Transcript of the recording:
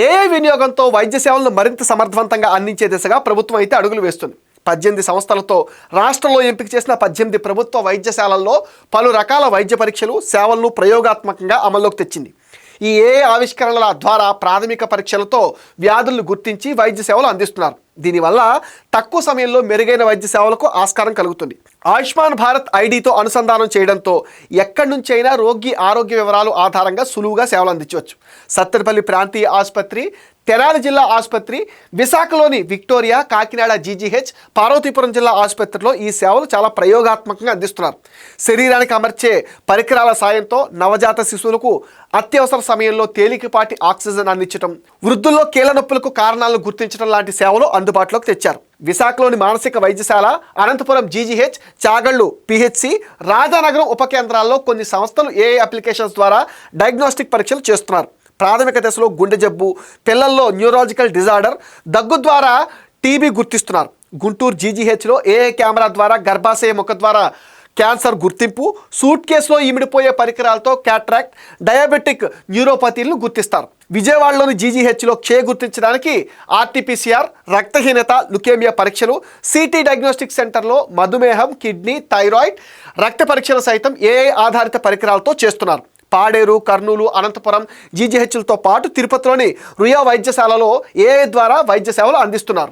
AI వినియోగంతో వైద్య సేవలను మరింత సమర్థవంతంగా అందించే దిశగా ప్రభుత్వం అయితే అడుగులు వేస్తుంది. 18 సంస్థలతో రాష్ట్రంలో ఎంపిక చేసిన 18 ప్రభుత్వ వైద్యశాలల్లో పలు రకాల వైద్య పరీక్షలు, సేవలను ప్రయోగాత్మకంగా అమల్లోకి తెచ్చింది. ఈ ఏఐ ఆవిష్కరణల ద్వారా ప్రాథమిక పరీక్షలతో వ్యాధులను గుర్తించి వైద్య సేవలు అందిస్తున్నారు. దీనివల్ల తక్కువ సమయంలో మెరుగైన వైద్య సేవలకు ఆస్కారం కలుగుతుంది. ఆయుష్మాన్ భారత్ ఐడితో అనుసంధానం చేయడంతో ఎక్కడి నుంచైనా రోగి ఆరోగ్య వివరాలు ఆధారంగా సులువుగా సేవలు అందించవచ్చు. సత్తెనపల్లి ప్రాంతీయ ఆసుపత్రి, తెనాలి జిల్లా ఆసుపత్రి, విశాఖలోని విక్టోరియా, కాకినాడ జీజీహెచ్, పార్వతీపురం జిల్లా ఆసుపత్రిలో ఈ సేవలు చాలా ప్రయోగాత్మకంగా అందిస్తున్నారు. శరీరానికి అమర్చే పరికరాల సాయంతో నవజాత శిశువులకు అత్యవసర సమయంలో తేలికపాటి ఆక్సిజన్ అందించడం, వృద్ధుల్లో కీళ్ళ నొప్పులకు కారణాలను గుర్తించడం లాంటి సేవలు అందుబాటులోకి తెచ్చారు. విశాఖలోని మానసిక వైద్యశాల, అనంతపురం జీజీహెచ్, చాగళ్లు పిహెచ్సి, రాజానగరం ఉప కేంద్రాల్లో కొన్ని సంస్థలు ఏఐ అప్లికేషన్స్ ద్వారా డయాగ్నోస్టిక్ పరీక్షలు చేస్తున్నారు. ప్రాథమిక దశలో గుండె జబ్బు, పిల్లల్లో న్యూరాలజికల్ డిజార్డర్, దగ్గు ద్వారా టీబీ గుర్తిస్తున్నారు. గుంటూరు జీజీహెచ్లో ఏఐ కెమెరా ద్వారా గర్భాశయ ముఖ ద్వారా క్యాన్సర్ గుర్తింపు, సూట్ కేసులో ఇమిడిపోయే పరికరాలతో క్యాట్రాక్ట్, డయాబెటిక్ న్యూరోపతిలను గుర్తిస్తారు. విజయవాడలోని జీజీహెచ్లో క్షయ గుర్తించడానికి ఆర్టీపీసీఆర్, రక్తహీనత, లుకేమియా పరీక్షలు, సిటీ డయాగ్నోస్టిక్ సెంటర్లో మధుమేహం, కిడ్నీ, థైరాయిడ్, రక్త పరీక్షలు సైతం ఏఐ ఆధారిత పరికరాలతో చేస్తున్నారు. పాడేరు, కర్నూలు, అనంతపురం జీజీహెచ్లతో పాటు తిరుపతిలోని రుయా వైద్యశాలలో ఏఐ ద్వారా వైద్య సేవలు అందిస్తున్నారు.